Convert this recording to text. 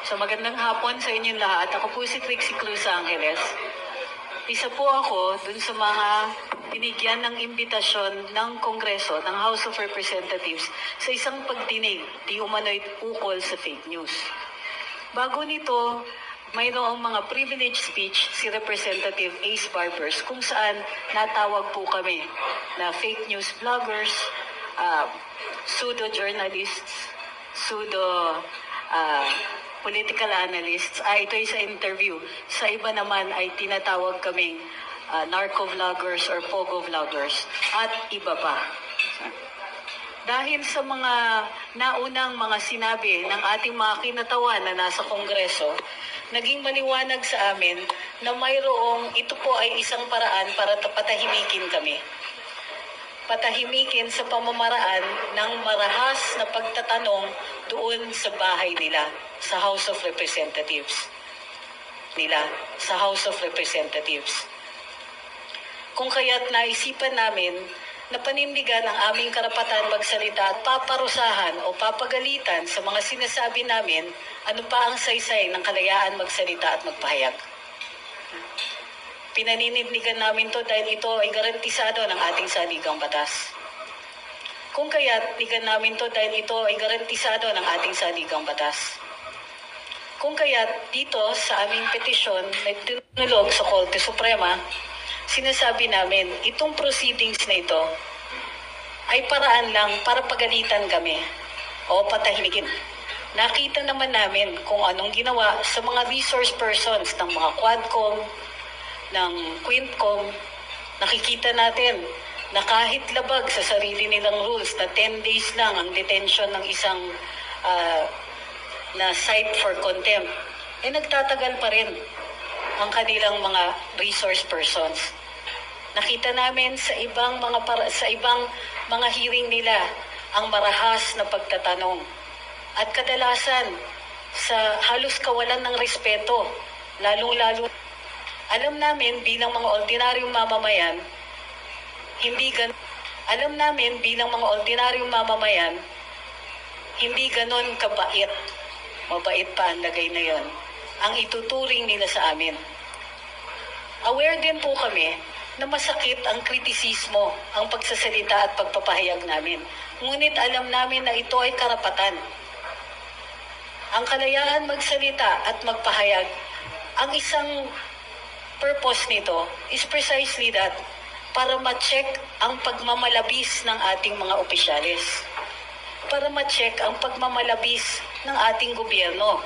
So magandang hapon sa inyong lahat. Ako po si Trixie Cruz Angeles. Isa po ako dun sa mga binigyan ng imbitasyon ng Kongreso, ng House of Representatives sa isang pagdinig di umano'y ukol sa fake news. Bago nito, mayroong mga privileged speech si Representative Ace Barbers kung saan natawag po kami na fake news vloggers, pseudo-journalists, political analysts. Ito ay sa interview. Sa iba naman ay tinatawag kaming narco-vloggers or pogo-vloggers at iba pa. Dahil sa mga naunang mga sinabi ng ating mga kinatawan na nasa Kongreso, naging maliwanag sa amin na mayroong ito po ay isang paraan para patahimikin kami. Patahimikin sa pamamaraan ng marahas na pagtatanong doon sa bahay nila, sa House of Representatives. Kung kaya't naisipan namin na panindigan ang aming karapatan magsalita at paparusahan o papagalitan sa mga sinasabi namin ano pa ang saysay ng kalayaan magsalita at magpahayag. Pinaninindigan namin to dahil ito ay garantisado ng ating saligang batas. Kung kaya't nigan namin to dahil ito ay garantisado ng ating saligang batas. Kung kaya't dito sa aming petisyon na tinulog sa Korte Suprema, sinasabi namin itong proceedings na ito ay paraan lang para pagalitan kami o patahimikin. Nakita naman namin kung anong ginawa sa mga resource persons ng mga Quadcom, ng Quintcom. Nakikita natin na kahit labag sa sarili nilang rules na 10 days lang ang detention ng isang na cite for contempt, nagtatagal pa rin ang kanilang mga resource persons. Nakita namin sa ibang mga hearing nila ang marahas na pagtatanong at kadalasan sa halos kawalan ng respeto, lalong-lalo. Alam namin bilang mga ordinaryong mamamayan, hindi ganon kabait, mabait pa ang lagay na yon, ang ituturing nila sa amin. Aware din po kami na masakit ang kritisismo, ang pagsasalita at pagpapahayag namin. Ngunit alam namin na ito ay karapatan. Ang kalayaan magsalita at magpahayag, ang isang purpose nito is precisely that, para ma-check ang pagmamalabis ng ating mga opisyalis, para ma-check ang pagmamalabis ng ating gobyerno.